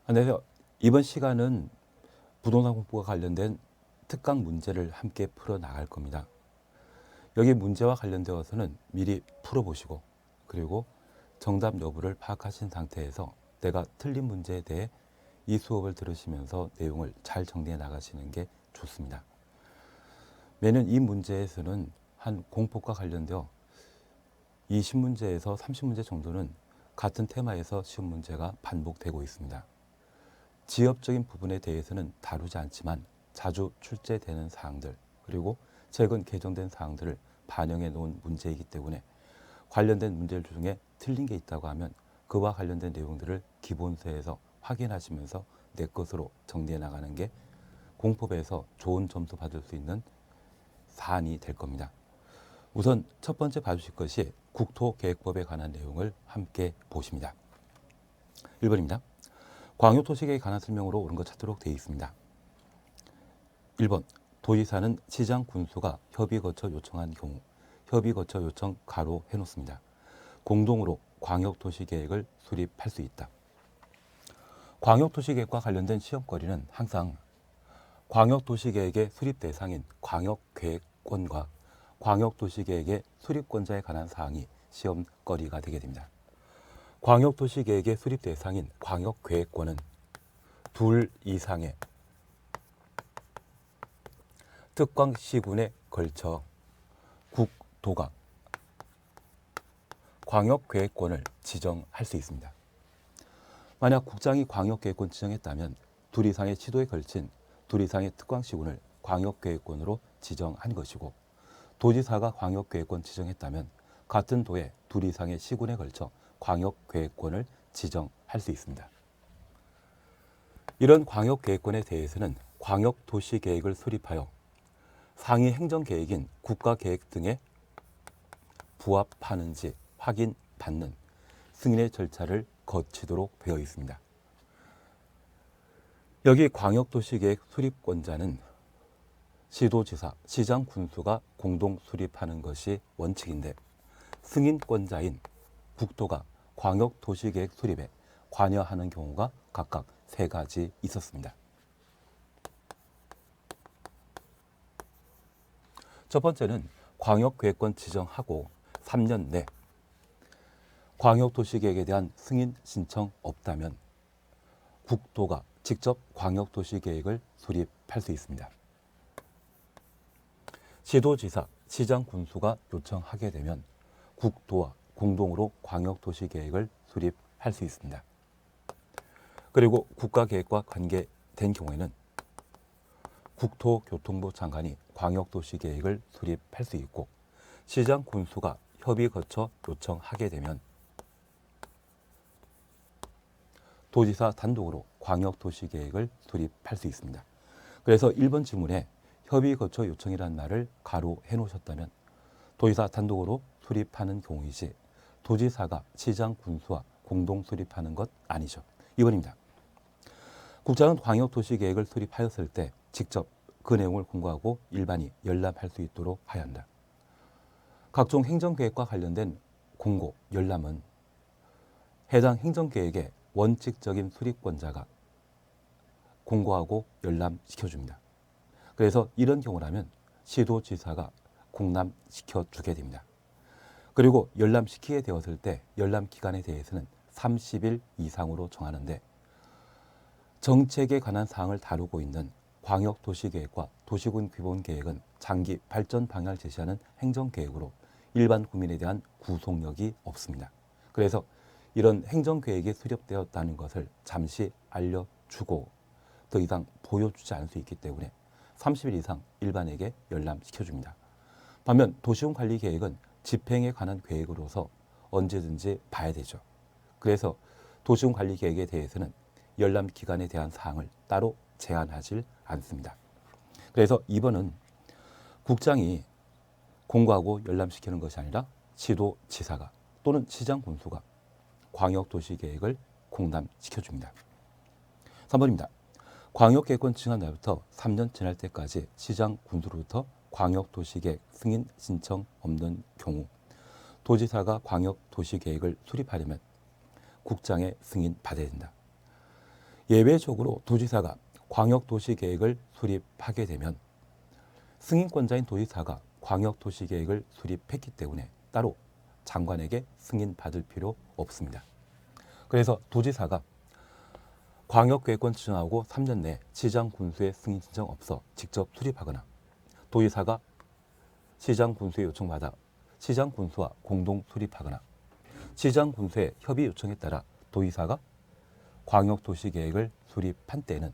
네, 이번 시간은 부동산 공부와 관련된 특강 문제를 함께 풀어 나갈 겁니다. 여기 문제와 관련되어서는 미리 풀어보시고 그리고 정답 여부를 파악하신 상태에서 내가 틀린 문제에 대해 이 수업을 들으시면서 내용을 잘 정리해 나가시는 게 좋습니다. 매년 이 문제에서는 한 공법과 관련되어 20문제에서 30문제 정도는 같은 테마에서 시험 문제가 반복되고 있습니다. 지엽적인 부분에 대해서는 다루지 않지만 자주 출제되는 사항들 그리고 최근 개정된 사항들을 반영해 놓은 문제이기 때문에 관련된 문제들 중에 틀린 게 있다고 하면 그와 관련된 내용들을 기본서에서 확인하시면서 내 것으로 정리해 나가는 게 공법에서 좋은 점수 받을 수 있는 사안이 될 겁니다. 우선 첫 번째 봐주실 것이 국토계획법에 관한 내용을 함께 보십니다. 1번입니다. 광역도시계획에 관한 설명으로 옳은 것 찾도록 되어 있습니다. 1번 도지사는 시장 군수가 협의 거쳐 요청한 경우 협의 거쳐 요청 가로 해놓습니다. 공동으로 광역도시계획을 수립할 수 있다. 광역도시계획과 관련된 시험거리는 항상 광역도시계획의 수립 대상인 광역계획권과 광역도시계획의 수립권자에 관한 사항이 시험거리가 되게 됩니다. 광역도시계획의 수립 대상인 광역계획권은 둘 이상의 특광시군에 걸쳐 국토가 광역계획권을 지정할 수 있습니다. 만약 국장이 광역계획권 지정했다면 둘 이상의 시도에 걸친 둘 이상의 특광시군을 광역계획권으로 지정한 것이고 도지사가 광역계획권 지정했다면 같은 도의 둘 이상의 시군에 걸쳐 광역계획권을 지정할 수 있습니다. 이런 광역계획권에 대해서는 광역도시계획을 수립하여 상위 행정계획인 국가계획 등에 부합하는지 확인받는 승인의 절차를 거치도록 되어 있습니다. 여기 광역도시계획 수립권자는 시도지사, 시장 군수가 공동 수립하는 것이 원칙인데 승인권자인 국토가 광역도시계획 수립에 관여하는 경우가 각각 세 가지 있었습니다. 첫 번째는 광역계획권 지정하고 3년 내 광역도시계획에 대한 승인 신청 없다면 국토가 직접 광역도시계획을 수립할 수 있습니다. 시도지사, 시장 군수가 요청하게 되면 국토와 공동으로 광역도시계획을 수립할 수 있습니다. 그리고 국가계획과 관계된 경우에는 국토교통부 장관이 광역도시계획을 수립할 수 있고 시장 군수가 협의 거쳐 요청하게 되면 도지사 단독으로 광역도시계획을 수립할 수 있습니다. 그래서 1번 지문에 협의 거쳐 요청이라는 말을 가로 해놓으셨다면 도지사 단독으로 수립하는 경우이지 도지사가 시장 군수와 공동 수립하는 것 아니죠. 2번입니다. 국장은 광역도시계획을 수립하였을 때 직접 그 내용을 공고하고 일반이 열람할 수 있도록 하여야 한다. 각종 행정계획과 관련된 공고, 열람은 해당 행정계획의 원칙적인 수립권자가 공고하고 열람시켜줍니다. 그래서 이런 경우라면 시도지사가 공람시켜주게 됩니다. 그리고 열람시키게 되었을 때 열람 기간에 대해서는 30일 이상으로 정하는데 정책에 관한 사항을 다루고 있는 광역도시계획과 도시군 기본계획은 장기 발전 방향을 제시하는 행정계획으로 일반 국민에 대한 구속력이 없습니다. 그래서 이런 행정계획이 수립되었다는 것을 잠시 알려주고 더 이상 보여주지 않을 수 있기 때문에 30일 이상 일반에게 열람시켜줍니다. 반면 도시군관리계획은 집행에 관한 계획으로서 언제든지 봐야 되죠. 그래서 도시군관리계획에 대해서는 열람 기간에 대한 사항을 따로 제한하지 않습니다. 그래서 2번은 국장이 공고하고 열람시키는 것이 아니라 시도지사가 또는 시장 군수가 광역도시계획을 공람시켜줍니다. 3번입니다. 광역계획권 지정한 날부터 3년 지날 때까지 시장 군수로부터 광역도시계획 승인 신청 없는 경우 도지사가 광역도시계획을 수립하려면 국장의 승인 받아야 된다. 예외적으로 도지사가 광역도시계획을 수립하게 되면 승인권자인 도지사가 광역도시계획을 수립했기 때문에 따로 장관에게 승인받을 필요 없습니다. 그래서 도지사가 광역계획권 지정하고 3년 내 시장 군수의 승인 신청 없어 직접 수립하거나 도지사가 시장 군수의 요청받아 시장 군수와 공동 수립하거나 시장 군수의 협의 요청에 따라 도지사가 광역도시계획을 수립한 때에는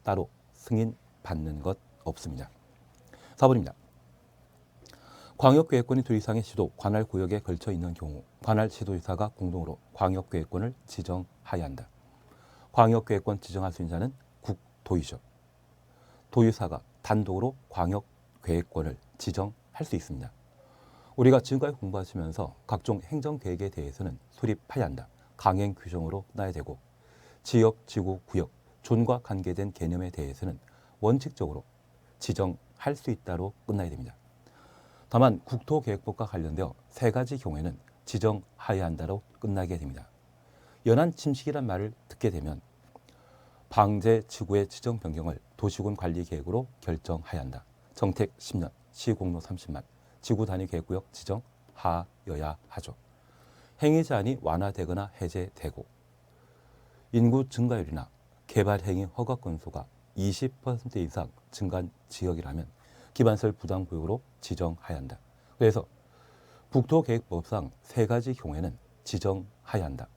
따로 승인 받는 것 없습니다. 4번입니다. 광역계획권이 두 이상의 시도, 관할 구역에 걸쳐 있는 경우 관할 시도지사가 공동으로 광역계획권을 지정하여야 한다. 광역계획권 지정할 수 있는 자는 국도의죠. 도의사가 단독으로 광역계획권을 지정할 수 있습니다. 우리가 지금까지 공부하시면서 각종 행정계획에 대해서는 수립해야 한다. 강행 규정으로 나야 되고 지역, 지구, 구역, 존과 관계된 개념에 대해서는 원칙적으로 지정할 수 있다로 끝나야 됩니다. 다만 국토계획법과 관련되어 세 가지 경우에는 지정하여야 한다로 끝나게 됩니다. 연안 침식이란 말을 듣게 되면 방제 지구의 지정 변경을 도시군 관리 계획으로 결정하여야 한다. 정택 10년, 시공로 30만, 지구 단위 계획구역 지정하여야 하죠. 행위 제한이 완화되거나 해제되고 인구 증가율이나 개발 행위 허가 건수가 20% 이상 증가한 지역이라면 기반시설 부담 구역으로 지정하여야 한다. 그래서 국토계획법상 세 가지 경우에는 지정하여야 한다.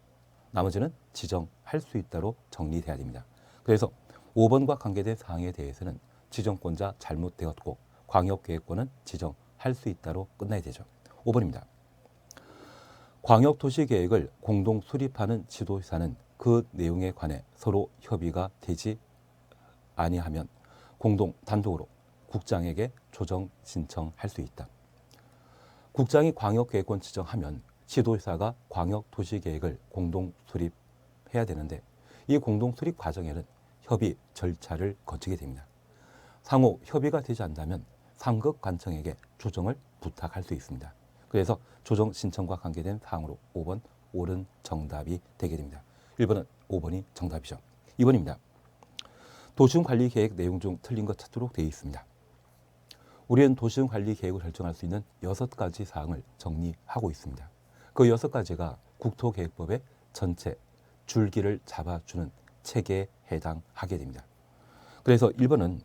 나머지는 지정할 수 있다로 정리돼야 됩니다. 그래서 5번과 관계된 사항에 대해서는 지정권자 잘못되었고 광역계획권은 지정할 수 있다로 끝나야 되죠. 5번입니다. 광역도시계획을 공동 수립하는 지도사는 그 내용에 관해 서로 협의가 되지 아니하면 공동 단독으로 국장에게 조정 신청할 수 있다. 국장이 광역계획권 지정하면 지도사가 광역도시계획을 공동 수립해야 되는데 이 공동 수립 과정에는 협의 절차를 거치게 됩니다. 상호 협의가 되지 않는다면 상급관청에게 조정을 부탁할 수 있습니다. 그래서 조정 신청과 관계된 사항으로 5번 옳은 정답이 되게 됩니다. 1번은 5번이 정답이죠. 2번입니다. 도시군관리계획 내용 중 틀린 것 찾도록 되어 있습니다. 우리는 도시군관리계획을 결정할 수 있는 6가지 사항을 정리하고 있습니다. 그 6가지가 국토계획법의 전체 줄기를 잡아주는 체계에 해당하게 됩니다. 그래서 1번은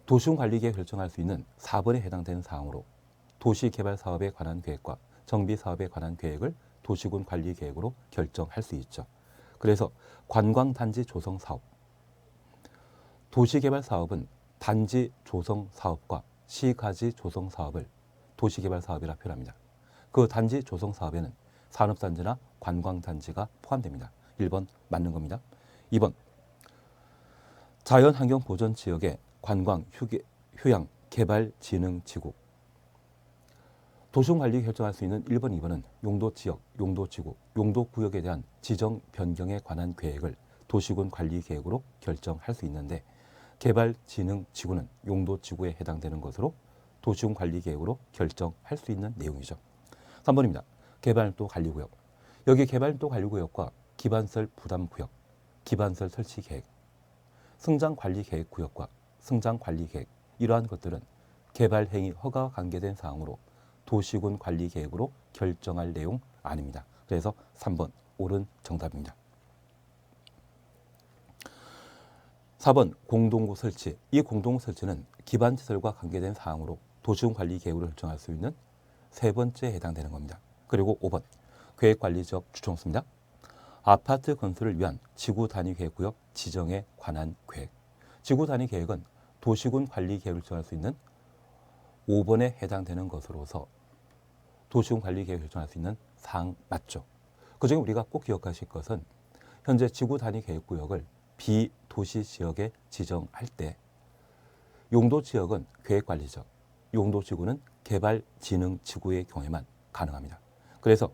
도시군관리계획 결정할 수 있는 4번에 해당되는 사항으로 도시개발사업에 관한 계획과 정비사업에 관한 계획을 도시군관리계획으로 결정할 수 있죠. 그래서 관광단지 조성사업, 도시개발사업은 단지 조성사업과 시가지 조성사업을 도시개발사업이라 표현합니다. 그 단지 조성사업에는 산업단지나 관광단지가 포함됩니다. 1번 맞는 겁니다. 2번 자연환경보전지역의 관광, 휴양, 개발진흥지구 도시군관리 결정할 수 있는 1번, 2번은 용도지역, 용도지구, 용도구역에 대한 지정 변경에 관한 계획을 도시군관리계획으로 결정할 수 있는데 개발진흥지구는 용도지구에 해당되는 것으로 도시군관리계획으로 결정할 수 있는 내용이죠. 3번입니다. 개발도 관리구역. 여기 개발도 관리구역과 기반시설 부담구역, 기반시설 설치계획, 승장관리계획구역과 승장관리계획 이러한 것들은 개발행위 허가와 관계된 사항으로 도시군관리계획으로 결정할 내용 아닙니다. 그래서 3번 옳은 정답입니다. 4번 공동구 설치. 이 공동구 설치는 기반시설과 관계된 사항으로 도시군관리계획으로 결정할 수 있는 세 번째에 해당되는 겁니다. 그리고 5번 계획관리지역 추천수입니다. 아파트 건설을 위한 지구단위계획구역 지정에 관한 계획. 지구단위계획은 도시군관리계획을 결정할 수 있는 5번에 해당되는 것으로서 도시군관리계획을 결정할 수 있는 사항 맞죠. 그중에 우리가 꼭 기억하실 것은 현재 지구단위계획구역을 비도시지역에 지정할 때 용도지역은 계획관리지역, 용도지구는 개발진흥지구의 경우에만 가능합니다. 그래서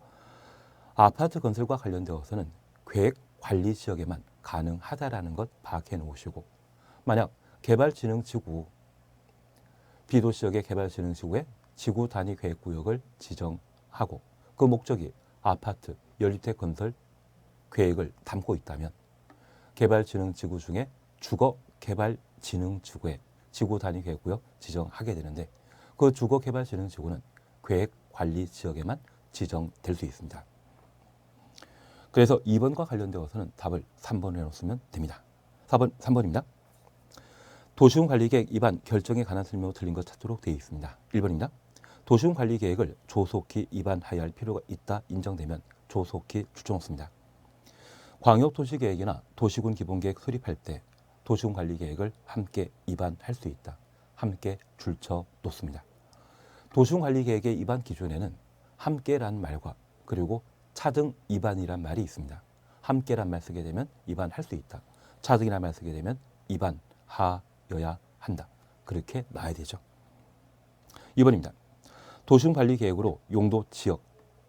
아파트 건설과 관련되어서는 계획관리지역에만 가능하다라는 것 파악해 놓으시고 만약 개발진흥지구, 비도시지역의 개발진흥지구에 지구단위계획구역을 지정하고 그 목적이 아파트, 연립주택 건설 계획을 담고 있다면 개발진흥지구 중에 주거개발진흥지구에 지구단위계획구역 지정하게 되는데 그 주거개발진흥지구는 계획관리지역에만 지정될 수 있습니다. 그래서 2번과 관련되어서는 답을 3번으로 해놓으면 됩니다. 3번입니다. 도시군관리계획 위반 결정에 관한 설명으로 틀린 것 찾도록 되어 있습니다. 1번입니다. 도시군관리계획을 조속히 위반하여야 할 필요가 있다 인정되면 조속히 줄쳐놓습니다. 광역도시계획이나 도시군 기본계획 수립할 때 도시군관리계획을 함께 위반할 수 있다. 함께 줄쳐놓습니다. 도시군관리계획의 위반 기준에는 함께란 말과 그리고 차등 위반이란 말이 있습니다. 함께란 말 쓰게 되면 위반할 수 있다. 차등이란 말 쓰게 되면 위반하여야 한다. 그렇게 놔야 되죠. 2번입니다. 도시군관리계획으로 용도지역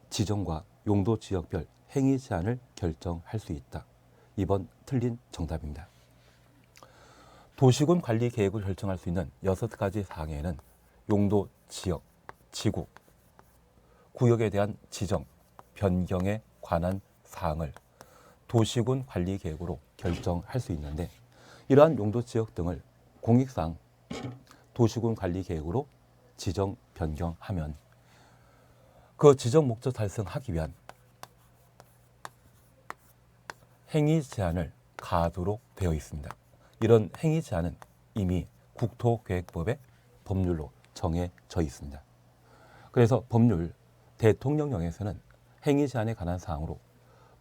지정과 용도지역별 행위 제한을 결정할 수 있다. 2번 틀린 정답입니다. 도시군 관리 계획을 결정할 수 있는 6가지 사항에는 용도, 지역, 지구, 구역에 대한 지정, 변경에 관한 사항을 도시군 관리 계획으로 결정할 수 있는데 이러한 용도, 지역 등을 공익상 도시군 관리 계획으로 지정, 변경하면 그 지정 목적 달성하기 위한 행위 제한을 가하도록 되어 있습니다. 이런 행위 제한은 이미 국토계획법의 법률로 정해져 있습니다. 그래서 법률 대통령령에서는 행위 제한에 관한 사항으로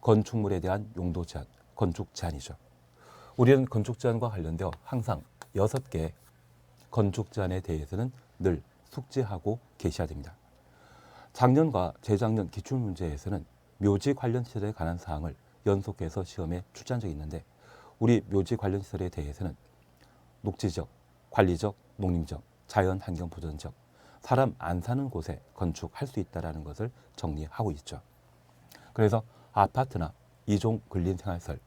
건축물에 대한 용도 제한, 건축 제한이죠. 우리는 건축 제한과 관련되어 항상 6개의 건축 제한에 대해서는 늘 숙지하고 계셔야 됩니다. 작년과 재작년 기출문제에서는 묘지 관련 시설에 관한 사항을 연속해서 시험에 출제한 적이 있는데 우리 묘지 관련 시설에 대해서는 녹지적, 관리적, 농림적, 자연환경보전적, 사람 안 사는 곳에 건축할 수 있다는 것을 정리하고 있죠. 그래서 아파트나 이종 근린생활시설,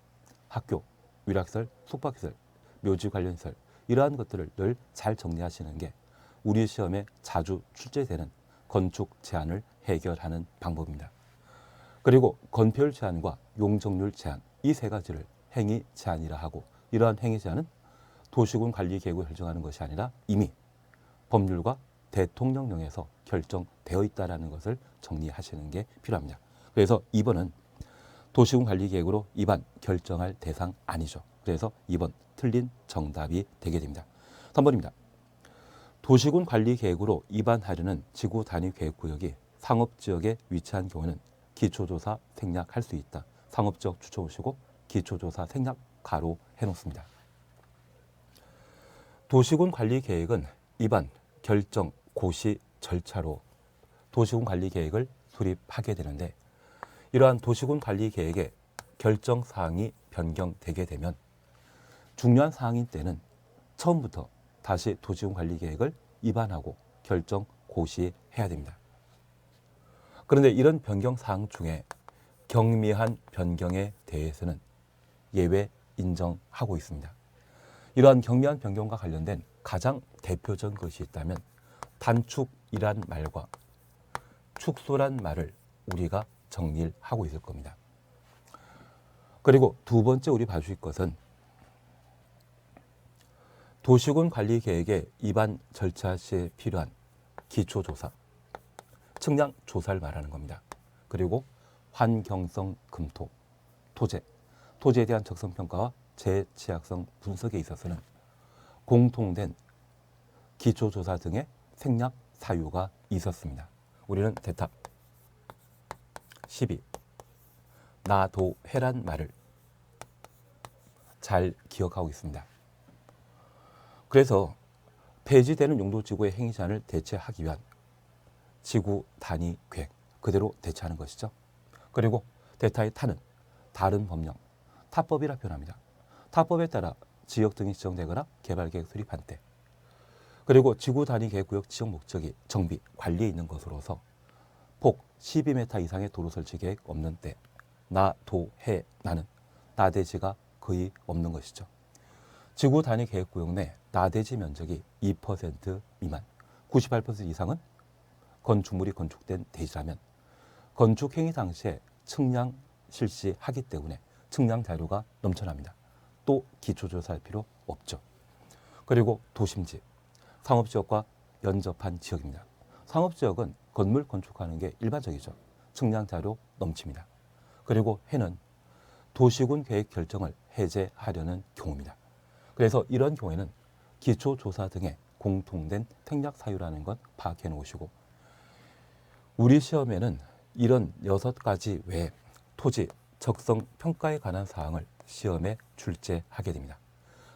학교, 위락시설, 숙박시설, 묘지 관련 시설 이러한 것들을 늘 잘 정리하시는 게 우리 시험에 자주 출제되는 건축 제한을 해결하는 방법입니다. 그리고 건폐율 제한과 용적률 제한 이 3가지를 행위 제한이라 하고 이러한 행위 제한은 도시군 관리 계획을 결정하는 것이 아니라 이미 법률과 대통령령에서 결정되어 있다는 것을 정리하시는 게 필요합니다. 그래서 2번은 도시군 관리 계획으로 위반 결정할 대상 아니죠. 그래서 2번 틀린 정답이 되게 됩니다. 3번입니다. 도시군 관리 계획으로 위반하려는 지구 단위 계획구역이 상업지역에 위치한 경우는 기초조사 생략할 수 있다. 상업지역 추천오시고 기초조사 생략 가로 해놓습니다. 도시군 관리 계획은 위반, 결정, 고시 절차로 도시군 관리 계획을 수립하게 되는데 이러한 도시군 관리 계획의 결정 사항이 변경되게 되면 중요한 사항인 때는 처음부터 다시 도시군 관리 계획을 위반하고 결정 고시해야 됩니다. 그런데 이런 변경 사항 중에 경미한 변경에 대해서는 예외 인정하고 있습니다. 이러한 경미한 변경과 관련된 가장 대표적인 것이 있다면 단축이란 말과 축소란 말을 우리가 정리를 하고 있을 겁니다. 그리고 두 번째 우리 봐주실 것은 도시군 관리 계획의 위반 절차 시에 필요한 기초조사, 측량 조사를 말하는 겁니다. 그리고 환경성 검토, 토지에 대한 적성평가와 재취약성 분석에 있어서는 공통된 기초조사 등의 생략 사유가 있었습니다. 우리는 대답 12. 나도해란 말을 잘 기억하고 있습니다. 그래서 폐지되는 용도지구의 행위 제한을 대체하기 위한 지구 단위 계획 그대로 대체하는 것이죠. 그리고 대타의 타는 다른 법령, 타법이라 표현합니다. 타법에 따라 지역 등이 지정되거나 개발계획 수립한 때 그리고 지구 단위 계획구역 지정 목적이 정비, 관리에 있는 것으로서 폭 12m 이상의 도로 설치 계획 없는 때 나도해 나대지가 거의 없는 것이죠. 지구 단위 계획구역 내 나대지 면적이 2% 미만, 98% 이상은 건축물이 건축된 대지라면 건축 행위 당시에 측량 실시하기 때문에 측량 자료가 넘쳐납니다. 또 기초조사할 필요 없죠. 그리고 도심지, 상업지역과 연접한 지역입니다. 상업지역은 건물 건축하는 게 일반적이죠. 측량 자료 넘칩니다. 그리고 해는 도시군 계획 결정을 해제하려는 경우입니다. 그래서 이런 경우에는 기초조사 등의 공통된 생략 사유라는 건 파악해 놓으시고, 우리 시험에는 이런 6가지 외에 토지 적성 평가에 관한 사항을 시험에 출제하게 됩니다.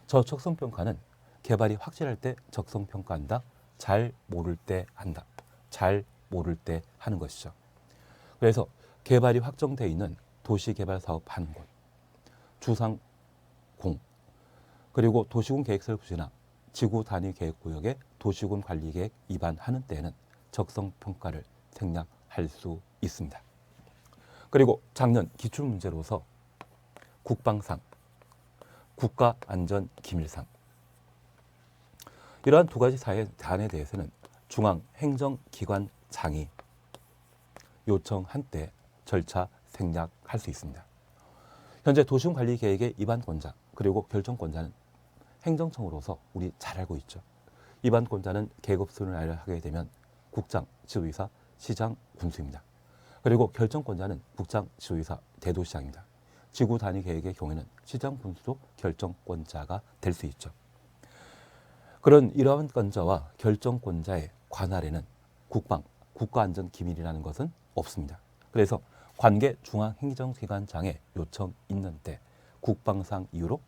저 적성 평가는 개발이 확실할 때 적성 평가한다, 잘 모를 때 한다, 잘 모를 때 하는 것이죠. 그래서 개발이 확정되어 있는 도시개발사업 한 곳, 주상공, 그리고 도시군 계획설 부지나 지구 단위 계획구역의 도시군 관리계획 위반하는 때에는 적성 평가를 생략할 수 있습니다. 그리고 작년 기출문제로서 국방상, 국가안전기밀상, 이러한 2가지 사안에 대해서는 중앙행정기관장이 요청한 때 절차 생략할 수 있습니다. 현재 도시군관리계획의 위반권자 그리고 결정권자는 행정청으로서 우리 잘 알고 있죠. 위반권자는 계급순환을 하게 되면 국장, 지도의사, 시장, 군수입니다. 그리고 결정권자는 국장, 지도의사, 대도시장입니다. 지구 단위 계획의 경우에는 시장, 군수도 결정권자가 될 수 있죠. 그런 이러한 권자와 결정권자의 관할에는 국방, 국가안전기밀이라는 것은 없습니다. 그래서 관계 중앙행정기관장의 요청 있는 때 국방상 이유로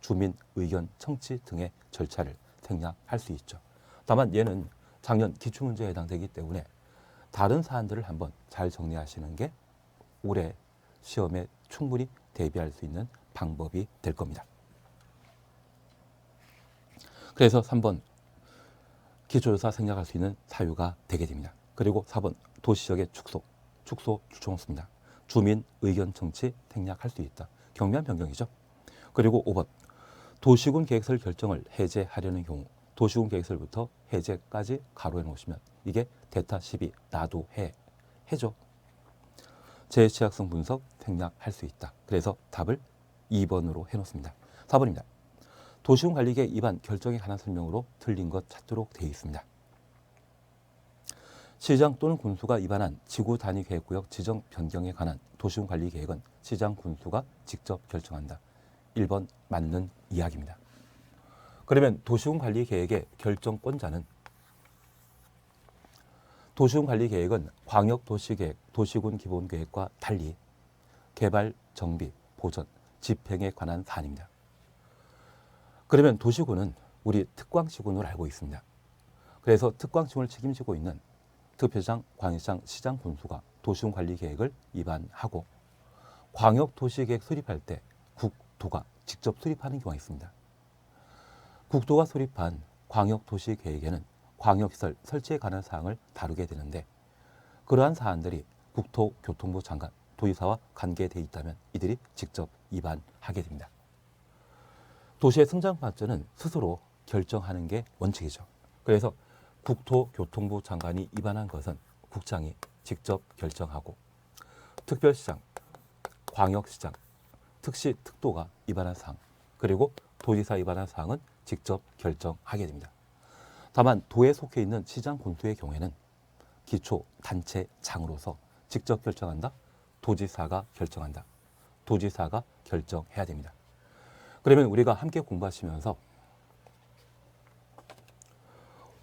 주민 의견 청취 등의 절차를 생략할 수 있죠. 다만 얘는 작년 기출문제에 해당되기 때문에 다른 사안들을 한번 잘 정리하시는 게 올해 시험에 충분히 대비할 수 있는 방법이 될 겁니다. 그래서 3번 기초조사 생략할 수 있는 사유가 되게 됩니다. 그리고 4번 도시지역의 축소 주총수입니다. 주민 의견 청취 생략할 수 있다. 경미한 변경이죠. 그리고 5번 도시군 계획설 결정을 해제하려는 경우 도시군 계획설부터 해제까지 가로해 놓으시면 이게 대타 시비 나도 해죠. 제취약성 분석 생략할 수 있다. 그래서 답을 2번으로 해놓습니다. 4번입니다. 도시군 관리계획 위반 결정에 관한 설명으로 틀린 것 찾도록 되어 있습니다. 시장 또는 군수가 위반한 지구 단위 계획구역 지정 변경에 관한 도시군 관리 계획은 시장 군수가 직접 결정한다. 1번 맞는 이야기입니다. 그러면 도시군 관리 계획의 결정권자는 도시군 관리 계획은 광역 도시계획, 도시군 기본계획과 달리 개발, 정비, 보전, 집행에 관한 사안입니다. 그러면 도시군은 우리 특광시군으로 알고 있습니다. 그래서 특광시군을 책임지고 있는 특별시장, 광역시장, 시장 군수가 도시군 관리 계획을 위반하고 광역 도시계획 수립할 때 국토가 직접 수립하는 경우가 있습니다. 국토가 수립한 광역 도시계획에는 광역시설 설치에 관한 사항을 다루게 되는데 그러한 사안들이 국토교통부 장관, 도지사와 관계되어 있다면 이들이 직접 위반하게 됩니다. 도시의 성장 발전은 스스로 결정하는 게 원칙이죠. 그래서 국토교통부 장관이 위반한 것은 국장이 직접 결정하고 특별시장, 광역시장, 특시, 특도가 위반한 사항 그리고 도지사 위반한 사항은 직접 결정하게 됩니다. 다만 도에 속해 있는 시장 군수의 경우에는 기초 단체장으로서 직접 결정한다. 도지사가 결정한다. 도지사가 결정해야 됩니다. 그러면 우리가 함께 공부하시면서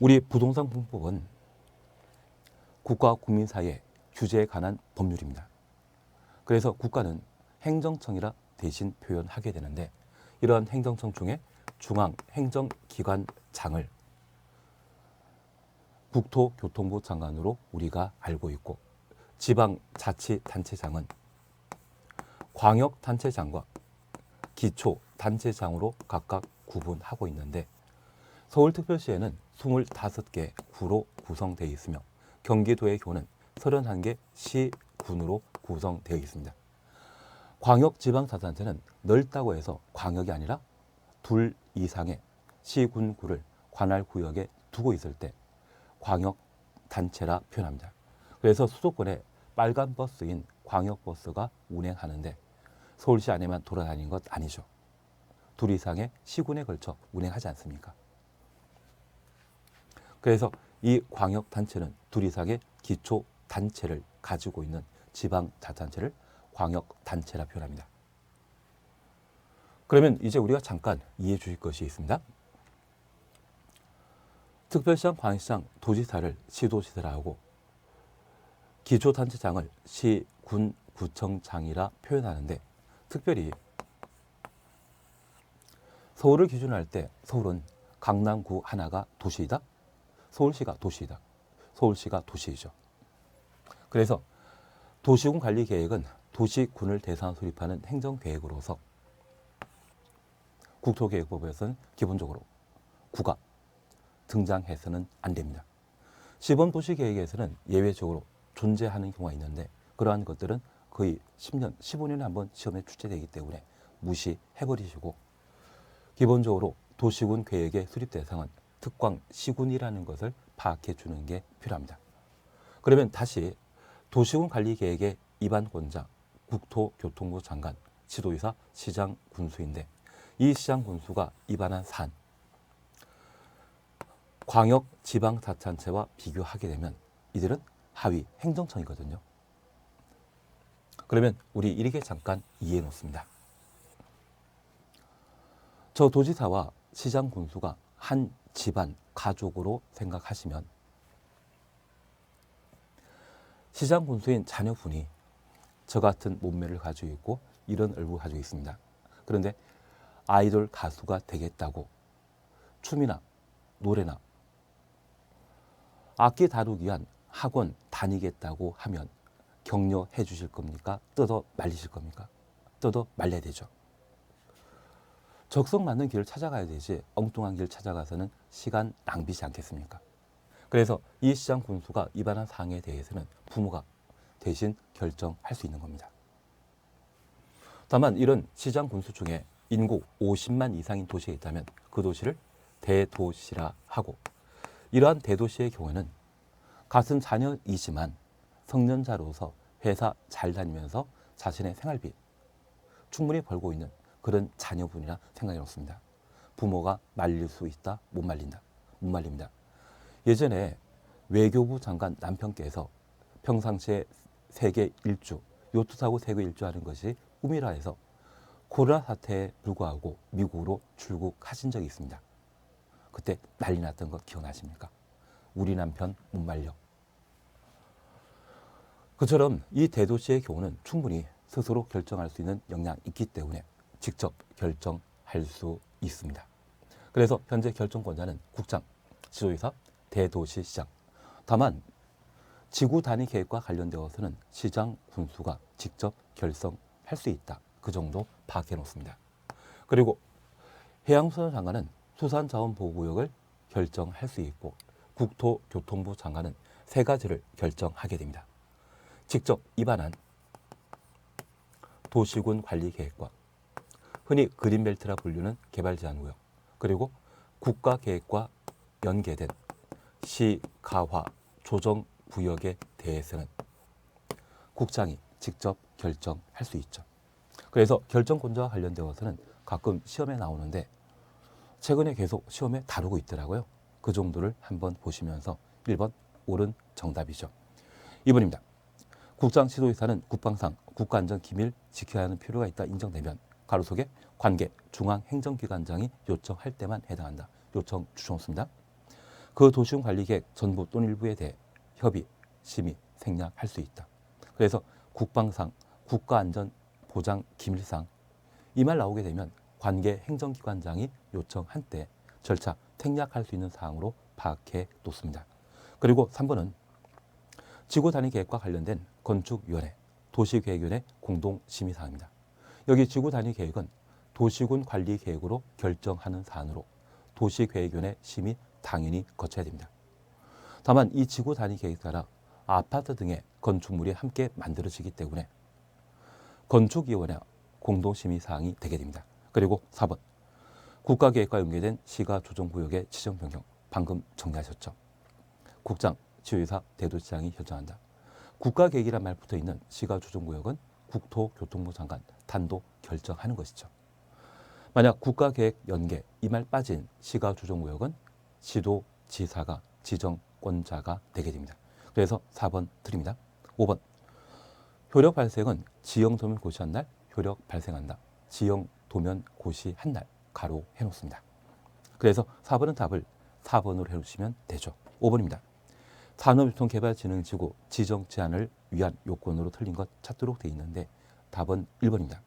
우리 부동산 분법은 국가와 국민 사이의 규제에 관한 법률입니다. 그래서 국가는 행정청이라 대신 표현하게 되는데 이러한 행정청 중에 중앙행정기관장을 국토교통부 장관으로 우리가 알고 있고 지방자치단체장은 광역단체장과 기초단체장으로 각각 구분하고 있는데 서울특별시에는 25개 구로 구성되어 있으며 경기도의 경우는 31개 시군으로 구성되어 있습니다. 광역지방자치단체는 넓다고 해서 광역이 아니라 2 이상의 시군구를 관할구역에 두고 있을 때 광역단체라 표현합니다. 그래서 수도권에 빨간 버스인 광역버스가 운행하는데 서울시 안에만 돌아다니는 것 아니죠. 둘 이상의 시군에 걸쳐 운행하지 않습니까? 그래서 이 광역단체는 둘 이상의 기초단체를 가지고 있는 지방자치단체를 광역단체라 표현합니다. 그러면 이제 우리가 잠깐 이해해 주실 것이 있습니다. 특별시장, 광역시장, 도지사를 시도지사라 하고 기초단체장을 시, 군, 구청장이라 표현하는데 특별히 서울을 기준으로 할 때 서울은 강남구 하나가 도시이다. 서울시가 도시이다. 서울시가 도시이죠. 그래서 도시군 관리 계획은 도시군을 대상으로 수립하는 행정계획으로서 국토계획법에서는 기본적으로 구가 등장해서는 안 됩니다. 시범도시계획에서는 예외적으로 존재하는 경우가 있는데 그러한 것들은 거의 10년, 15년에 한번 시험에 출제되기 때문에 무시해버리시고 기본적으로 도시군 계획의 수립 대상은 특광시군이라는 것을 파악해 주는 게 필요합니다. 그러면 다시 도시군 관리계획의 입안권자 국토교통부 장관, 지도이사, 시장, 군수인데 이 시장, 군수가 입안한 사안 광역 지방자치단체와 비교하게 되면 이들은 하위 행정청이거든요. 그러면 우리 이렇게 잠깐 이해해 놓습니다. 저 도지사와 시장, 군수가 한 집안 가족으로 생각하시면 시장, 군수인 자녀분이 저 같은 몸매를 가지고 있고 이런 얼굴을 가지고 있습니다. 그런데 아이돌 가수가 되겠다고 춤이나 노래나 악기 다루기 위한 학원 다니겠다고 하면 격려해 주실 겁니까? 뜯어 말리실 겁니까? 뜯어 말려야 되죠. 적성 맞는 길을 찾아가야 되지 엉뚱한 길을 찾아가서는 시간 낭비지 않겠습니까? 그래서 이 시장, 군수가 위반한 사항에 대해서는 부모가 대신 결정할 수 있는 겁니다. 다만 이런 시장, 군수 중에 인구 50만 이상인 도시가 있다면 그 도시를 대도시라 하고 이러한 대도시의 경우에는 같은 자녀이지만 성년자로서 회사 잘 다니면서 자신의 생활비 충분히 벌고 있는 그런 자녀분이라 생각해 놓습니다. 부모가 말릴 수 있다? 못 말린다? 못 말립니다. 예전에 외교부 장관 남편께서 평상시에 세계 일주, 요트 타고 세계 일주하는 것이 꿈이라 해서 코로나 사태에 불구하고 미국으로 출국하신 적이 있습니다. 그때 난리 났던 거 기억나십니까? 우리 남편 못 말려. 그처럼 이 대도시의 경우는 충분히 스스로 결정할 수 있는 역량이 있기 때문에 직접 결정할 수 있습니다. 그래서 현재 결정권자는 국장, 지도이사, 대도시시장. 다만 지구 단위 계획과 관련되어서는 시장, 군수가 직접 결정할 수 있다. 그 정도 파악해 놓습니다. 그리고 해양수산 장관은 수산자원보호구역을 결정할 수 있고 국토교통부 장관은 세 가지를 결정하게 됩니다. 직접 입안한 도시군 관리계획과 흔히 그린벨트라 불리는 개발제한구역 그리고 국가계획과 연계된 시, 가화, 조정구역에 대해서는 국장이 직접 결정할 수 있죠. 그래서 결정권자와 관련되어서는 가끔 시험에 나오는데 최근에 계속 시험에 다루고 있더라고요. 그 정도를 한번 보시면서 1번 옳은 정답이죠. 2번입니다. 국장, 지도이사는 국방상 국가안전 기밀 지켜야 하는 필요가 있다 인정되면 가로 속에 관계 중앙행정기관장이 요청할 때만 해당한다. 요청 주셨습니다. 그 도시군 관리계획 전부 또는 일부에 대해 협의, 심의, 생략할 수 있다. 그래서 국방상 국가안전보장 기밀상 이 말 나오게 되면 관계 행정기관장이 요청한 때 절차 생략할 수 있는 사항으로 파악해 놓습니다. 그리고 3번은 지구단위 계획과 관련된 건축위원회, 도시계획위원회 공동심의사항입니다. 여기 지구단위 계획은 도시군 관리계획으로 결정하는 사안으로 도시계획위원회 심의 당연히 거쳐야 됩니다. 다만 이 지구단위 계획에 따라 아파트 등의 건축물이 함께 만들어지기 때문에 건축위원회 공동심의사항이 되게 됩니다. 그리고 4번 국가계획과 연계된 시가조정구역의 지정 변경 방금 정리하셨죠. 국장, 지도이사, 대도시장이 결정한다. 국가계획이란 말 붙어있는 시가조정구역은 국토교통부 장관 단독 결정하는 것이죠. 만약 국가계획 연계 이 말 빠진 시가조정구역은 시도지사가 지정권자가 되게 됩니다. 그래서 4번 드립니다. 5번 효력 발생은 지형도면 고시한 날 효력 발생한다. 지형도면 고시한 날 가로 해놓습니다. 그래서 4번은 답을 4번으로 해놓으시면 되죠. 5번입니다. 산업유통개발진흥지구 지정 제한을 위한 요건으로 틀린 것 찾도록 되어 있는데 답은 1번입니다.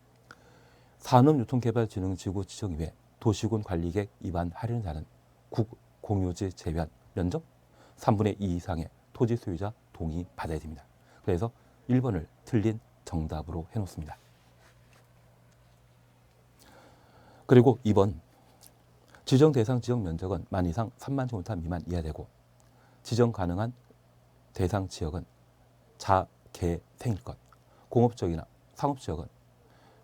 산업유통개발진흥지구 지정 이외 도시군 관리계획 위반 하려는 자는 국공유지 제외한 면적 3분의 2 이상의 토지 소유자 동의 받아야 됩니다. 그래서 1번을 틀린 정답으로 해놓습니다. 그리고 2번 지정 대상 지역 면적은 만 이상 3만 제곱미터 미만 이하 되고 지정 가능한 대상 지역은 자개생일 것, 공업지역이나 상업지역은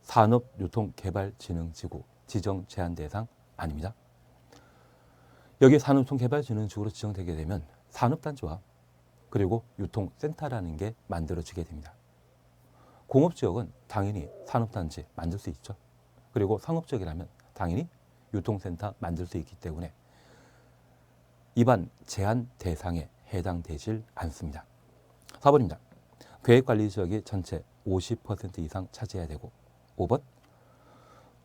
산업유통개발진흥지구 지정 제한 대상 아닙니다. 여기 산업유통개발진흥지구로 지정되게 되면 산업단지와 그리고 유통센터라는 게 만들어지게 됩니다. 공업지역은 당연히 산업단지 만들 수 있죠. 그리고 상업지역이라면 당연히 유통센터 만들 수 있기 때문에 위반 제한 대상에 해당되질 않습니다. 4번입니다. 계획관리지역이 전체 50% 이상 차지해야 되고 5번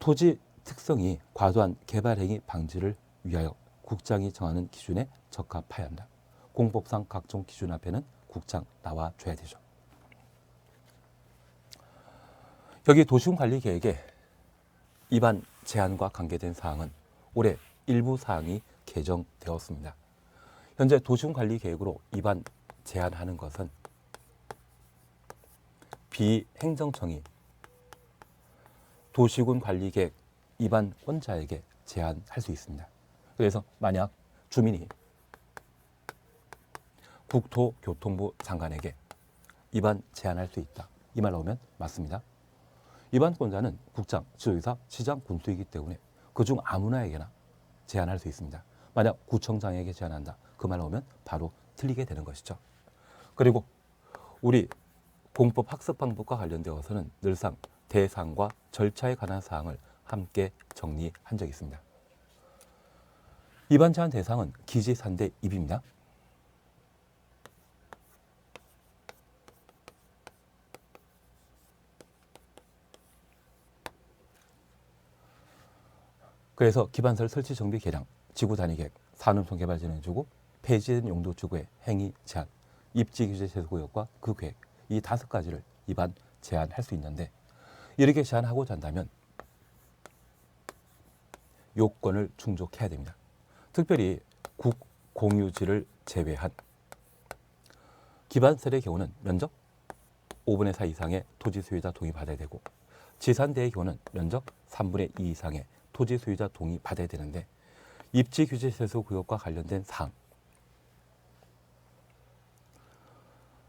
토지 특성이 과도한 개발행위 방지를 위하여 국장이 정하는 기준에 적합해야 한다. 공법상 각종 기준 앞에는 국장 나와줘야 되죠. 여기 도시군관리계획에 위반 제한과 관계된 사항은 올해 일부 사항이 개정되었습니다. 현재 도시군관리계획으로 위반 제한하는 것은 비행정청이 도시군관리계획 위반권자에게 제한할 수 있습니다. 그래서 만약 주민이 국토교통부 장관에게 위반 제한할 수 있다. 이 말 나오면 맞습니다. 위반권자는 국장, 지도의사, 시장, 군수이기 때문에 그중 아무나에게나 제한할 수 있습니다. 만약 구청장에게 제한한다. 그 말 나오면 바로 틀리게 되는 것이죠. 그리고 우리 공법 학습 방법과 관련되어서는 늘상 대상과 절차에 관한 사항을 함께 정리한 적이 있습니다. 위반 제한 대상은 기지산대 입입니다. 그래서 기반설 설치 정비 계량, 지구 단위 계획, 산업통개발진흥지구, 폐지된 용도지구의 행위 제한, 입지 규제 제소 구역과 그 계획 이 5가지를 위반 제한할 수 있는데 이렇게 제한하고자 한다면 요건을 충족해야 됩니다. 특별히 국공유지를 제외한 기반설의 경우는 면적 5분의 4 이상의 토지 소유자 동의 받아야 되고 지산대의 경우는 면적 3분의 2 이상의 토지 소유자 동의 받아야 되는데 입지 규제 제소 구역과 관련된 사항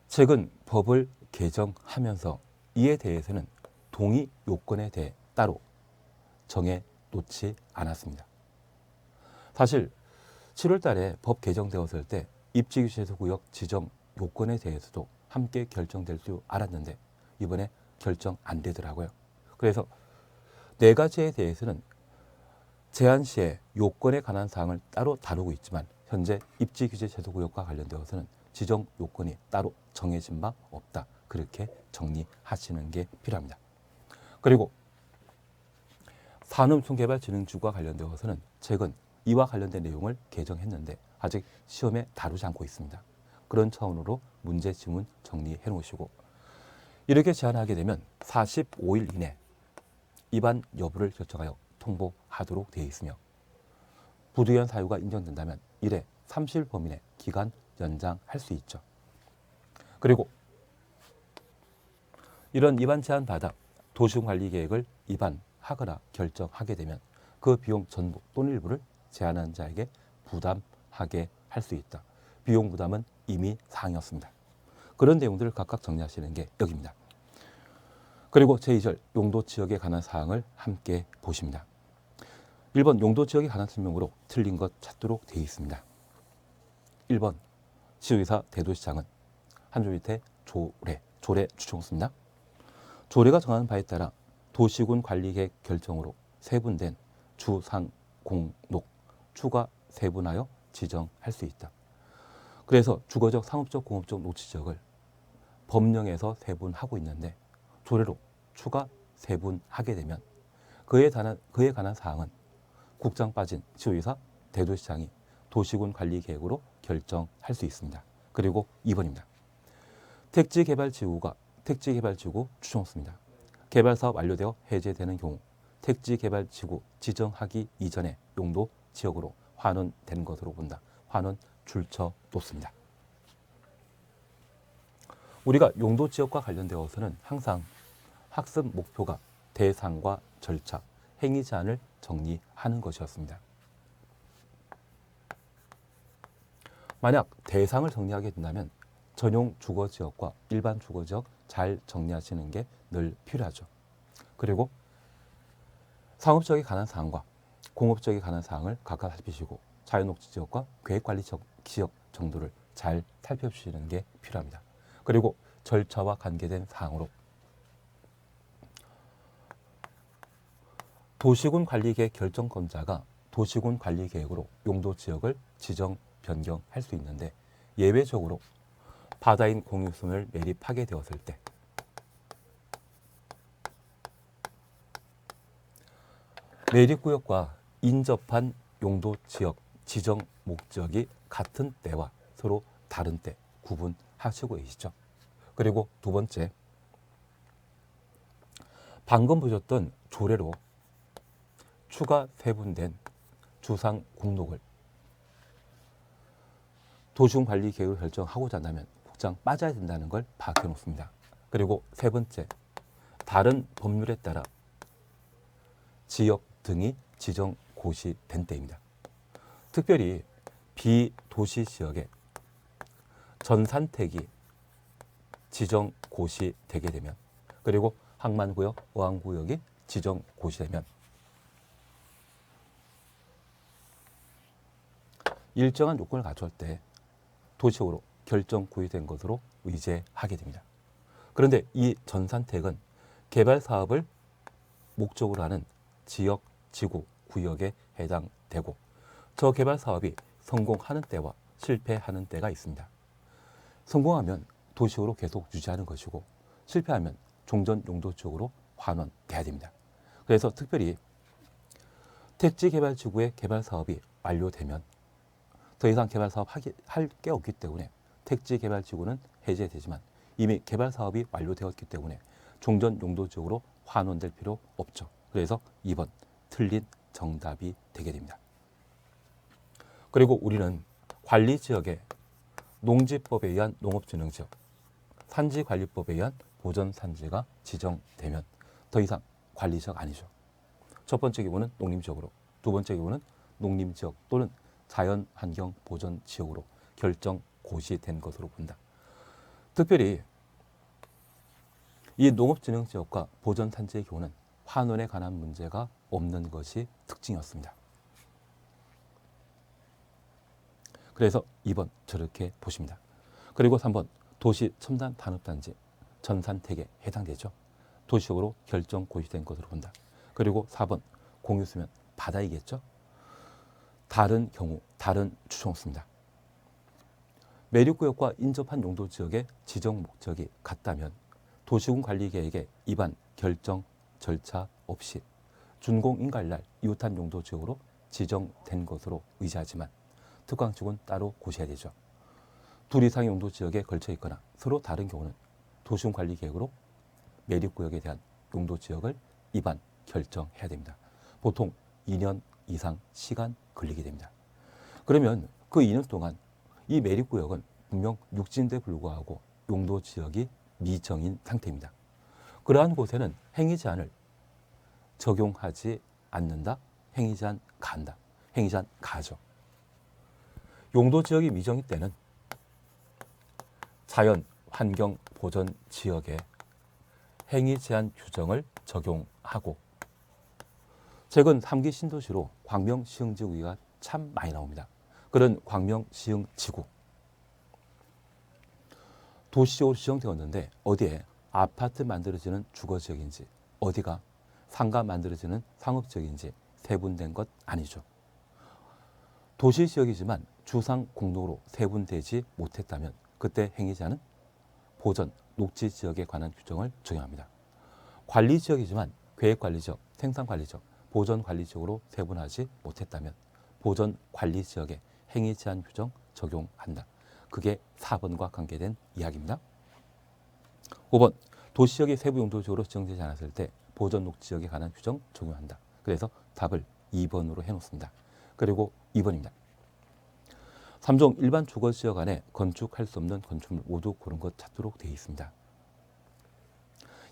최근 법을 개정하면서 이에 대해서는 동의 요건에 대해 따로 정해 놓지 않았습니다. 사실 7월 달에 법 개정되었을 때 입지 규제 제소 구역 지정 요건에 대해서도 함께 결정될 줄 알았는데 이번에 결정 안 되더라고요. 그래서 4가지에 대해서는 제한 시에 요건에 관한 사항을 따로 다루고 있지만 현재 입지 규제 제소 구역과 관련되어서는 지정 요건이 따로 정해진 바 없다. 그렇게 정리하시는 게 필요합니다. 그리고 산업유통개발진흥지구와 관련되어서는 최근 이와 관련된 내용을 개정했는데 아직 시험에 다루지 않고 있습니다. 그런 차원으로 문제 지문 정리해 놓으시고 이렇게 제한하게 되면 45일 이내 위반 여부를 결정하여 통보하도록 되어 있으며 부득이한 사유가 인정된다면 이래 30일 범위 내 기간 연장할 수 있죠. 그리고 이런 위반 제한 받아 도시군관리계획을 위반하거나 결정하게 되면 그 비용 전부 또는 일부를 제한한 자에게 부담하게 할 수 있다. 비용 부담은 이미 사항이었습니다. 그런 내용들을 각각 정리하시는 게 여기입니다. 그리고 제2절 용도지역에 관한 사항을 함께 보십니다. 1번 용도지역에 관한 설명으로 틀린 것 찾도록 되어 있습니다. 1번 시의사 대도시장은 한 줄 밑에 조례 추천했습니다. 조례가 정하는 바에 따라 도시군 관리계획 결정으로 세분된 주, 상, 공, 녹 추가 세분하여 지정할 수 있다. 그래서 주거적, 상업적, 공업적, 녹지지역을 법령에서 세분하고 있는데 조례로 추가 세분하게 되면 그에 관한 사항은 국장 빠진 시도지사, 대도시장이 도시군 관리 계획으로 결정할 수 있습니다. 그리고 2번입니다. 택지개발지구 추정수입니다. 개발사업 완료되어 해제되는 경우 택지개발지구 지정하기 이전에 용도 지역으로 환원된 것으로 본다. 환원 줄쳐 놓습니다. 우리가 용도 지역과 관련되어서는 항상 학습 목표가 대상과 절차, 행위 제한을 정리하는 것이었습니다. 만약 대상을 정리하게 된다면 전용 주거지역과 일반 주거지역 잘 정리하시는 게 늘 필요하죠. 그리고 상업지역에 관한 사항과 공업지역에 관한 사항을 각각 살피시고 자연녹지지역과 계획관리지역 정도를 잘 살펴주시는 게 필요합니다. 그리고 절차와 관계된 사항으로 도시군 관리계획 결정권자가 도시군 관리계획으로 용도지역을 지정, 변경할 수 있는데 예외적으로 바다인 공유수를 매립하게 되었을 때 매립구역과 인접한 용도지역 지정 목적이 같은 때와 서로 다른 때 구분하시고 계시죠. 그리고 두 번째, 방금 보셨던 조례로 추가 세분된 주상 공록을 도시군 관리 계획을 결정하고자 한다면 국장 빠져야 된다는 걸 밝혀 놓습니다. 그리고 세 번째, 다른 법률에 따라 지역 등이 지정 고시된 때입니다. 특별히 비도시 지역에 전산택이 지정 고시되게 되면 그리고 항만구역, 어항구역이 지정 고시되면 일정한 요건을 갖출 때 도시적으로 결정 고시된 것으로 의제하게 됩니다. 그런데 이 전산택은 개발 사업을 목적으로 하는 지역, 지구, 구역에 해당되고 저 개발 사업이 성공하는 때와 실패하는 때가 있습니다. 성공하면 도시적으로 계속 유지하는 것이고 실패하면 종전 용도 지역으로 환원돼야 됩니다. 그래서 특별히 택지개발지구의 개발 사업이 완료되면 더 이상 개발 사업 할 게 없기 때문에 택지개발지구는 해제되지만 이미 개발 사업이 완료되었기 때문에 종전 용도 지역으로 환원될 필요 없죠. 그래서 2번 틀린 정답이 되게 됩니다. 그리고 우리는 관리지역에 농지법에 의한 농업진흥지역, 산지관리법에 의한 보전산지가 지정되면 더 이상 관리지역 아니죠. 첫 번째 기호는 농림지역으로, 두 번째 기호는 농림지역 또는 자연환경보전지역으로 결정 고시된 것으로 본다. 특별히 이 농업진흥지역과 보전산지의 경우는 환원에 관한 문제가 없는 것이 특징이었습니다. 그래서 2번 저렇게 보십니다. 그리고 3번 도시 첨단 산업단지 전산택에 해당되죠. 도시적으로 결정 고시된 것으로 본다. 그리고 4번 공유수면 바다이겠죠. 다른 경우 다른 추정수입니다. 매립구역과 인접한 용도지역의 지정 목적이 같다면 도시군 관리계획의 입안 결정 절차 없이 준공인가일날 이웃한 용도지역으로 지정된 것으로 의지하지만 특광지구는 따로 고시해야 되죠. 둘 이상의 용도지역에 걸쳐 있거나 서로 다른 경우는 도시군 관리계획으로 매립구역에 대한 용도지역을 입안 결정해야 됩니다. 보통 2년 이상 시간 걸리게 됩니다. 그러면 그 2년 동안 이 매립구역은 분명 육지인데 불구하고 용도지역이 미정인 상태입니다. 그러한 곳에는 행위제한을 적용하지 않는다. 행위제한 간다. 행위제한 가죠. 용도지역이 미정일 때는 자연환경보전지역에 행위제한 규정을 적용하고 최근 3기 신도시로 광명시흥지구가 참 많이 나옵니다. 그런 광명시흥지구 도시적으로 지정되었는데 어디에 아파트 만들어지는 주거지역인지 어디가 상가 만들어지는 상업지역인지 세분된 것 아니죠. 도시지역이지만 주상 공로로 세분되지 못했다면 그때 행위자는 보전, 녹지지역에 관한 규정을 적용합니다. 관리지역이지만 계획관리지역, 생산관리지역, 보전관리지역으로 세분하지 못했다면 보전관리지역에 행위제한 규정 적용한다. 그게 4번과 관계된 이야기입니다. 5번, 도시지역이 세부 용도지역으로 지정되지 않았을 때 보전 녹지역에 관한 규정 적용한다. 그래서 답을 2번으로 해놓습니다. 그리고 2번입니다. 3종 일반 주거지역 안에 건축할 수 없는 건축물 모두 고른 것 찾도록 되어 있습니다.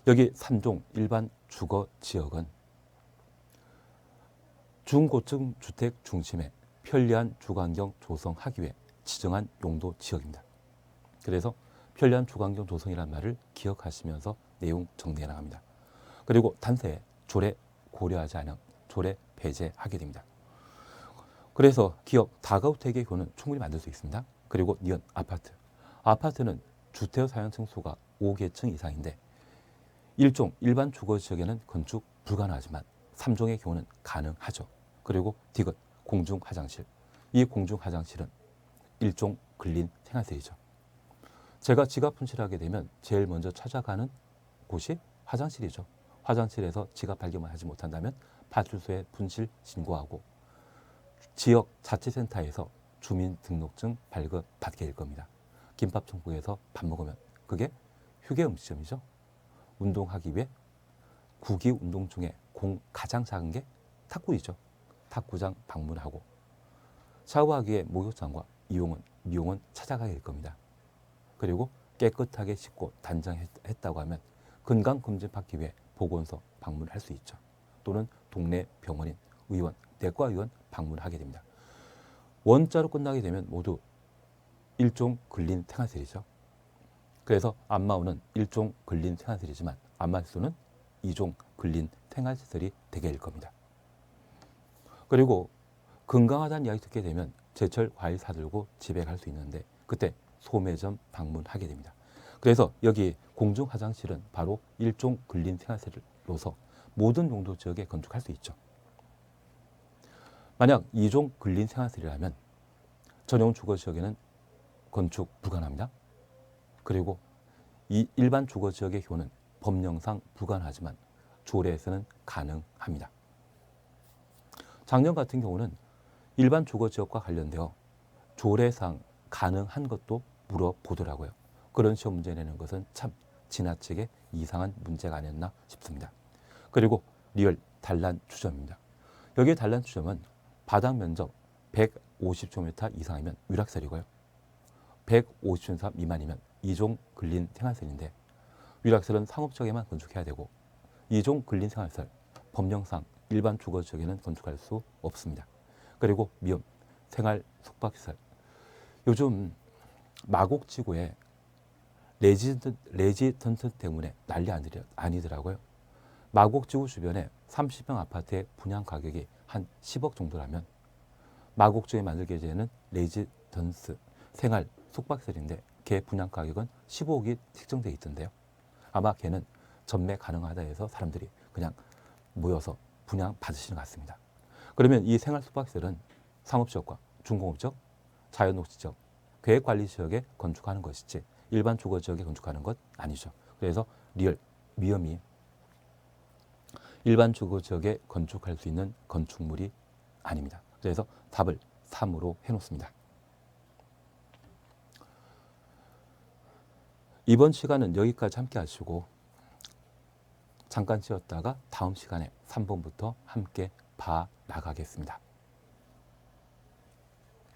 여기 3종 일반 주거지역은 중고층 주택 중심의 편리한 주거환경 조성하기 위해 지정한 용도 지역입니다. 그래서 편리한 주거환경 조성이라는 말을 기억하시면서 내용 정리해 나갑니다. 그리고 단서에 조례 고려하지 않은 조례 배제하게 됩니다. 그래서 기업 다가구택의 효는 충분히 만들 수 있습니다. 그리고 니은 아파트. 아파트는 주택 사용층 수가 5계층 이상인데 1종 일반 주거지역에는 건축 불가능하지만 3종의 경우는 가능하죠. 그리고 디귿 공중화장실. 이 공중화장실은 1종 근린 생활시설이죠. 제가 지갑 분실을 하게 되면 제일 먼저 찾아가는 곳이 화장실이죠. 화장실에서 지갑 발견을 하지 못한다면 파출소에 분실 신고하고 지역 자치센터에서 주민등록증 발급받게 될 겁니다. 김밥천국에서 밥 먹으면 그게 휴게 음식점이죠. 운동하기 위해 구기 운동 중에 가장 작은 게 탁구이죠. 탁구장 방문하고 샤워하기 위해 목욕장과 미용은 찾아가게 될 겁니다. 그리고 깨끗하게 씻고 단장했다고 하면 건강검진 받기 위해 보건소 방문할 수 있죠. 또는 동네 병원인 의원, 내과의원 방문하게 됩니다. 원자로 끝나게 되면 모두 일종 근린 생활시설이죠. 그래서 안마의는 일종 근린 생활시설이지만 안마수는 2종 근린 생활시설이 되게 될 겁니다. 그리고 건강하다는 이야기 듣게 되면 제철 과일 사들고 집에 갈 수 있는데 그때 소매점 방문하게 됩니다. 그래서 여기 공중화장실은 바로 일종 근린 생활시설로서 모든 용도 지역에 건축할 수 있죠. 만약 2종 근린 생활시설이라면 전용 주거지역에는 건축 불가능합니다. 그리고 이 일반 주거지역의 효는 법령상 불가능하지만 조례에서는 가능합니다. 작년 같은 경우는 일반 주거지역과 관련되어 조례상 가능한 것도 물어보더라고요. 그런 시험 문제 내는 것은 참 지나치게 이상한 문제가 아니었나 싶습니다. 그리고 리얼 단란 주점입니다. 여기 단란 주점은 바닥 면적 150제곱미터 이상이면 위락설이고요. 150제곱미터 미만이면 2종 근린 생활설인데 위락설은 상업지역에만 건축해야 되고 2종 근린 생활설 법령상 일반 주거지역에는 건축할 수 없습니다. 그리고 미음 생활 숙박시설. 요즘 마곡지구에 레지던트 때문에 난리 아니더라고요. 마곡지구 주변에 30평 아파트의 분양 가격이 한 10억 정도라면 마곡지구에 만들게 되는 레지던스 생활 숙박시설인데 걔 분양 가격은 15억이 책정되어 있던데요. 아마 걔는 전매 가능하다 해서 사람들이 그냥 모여서 분양 받으시는 것 같습니다. 그러면 이 생활 숙박시설은 상업지역과 중공업지역, 자연녹지지역, 계획관리지역에 건축하는 것이지 일반 주거지역에 건축하는 것 아니죠. 그래서 리얼 미음이 일반 주거지역에 건축할 수 있는 건축물이 아닙니다. 그래서 답을 3으로 해놓습니다. 이번 시간은 여기까지 함께 하시고 잠깐 쉬었다가 다음 시간에 3번부터 함께 봐 나가겠습니다.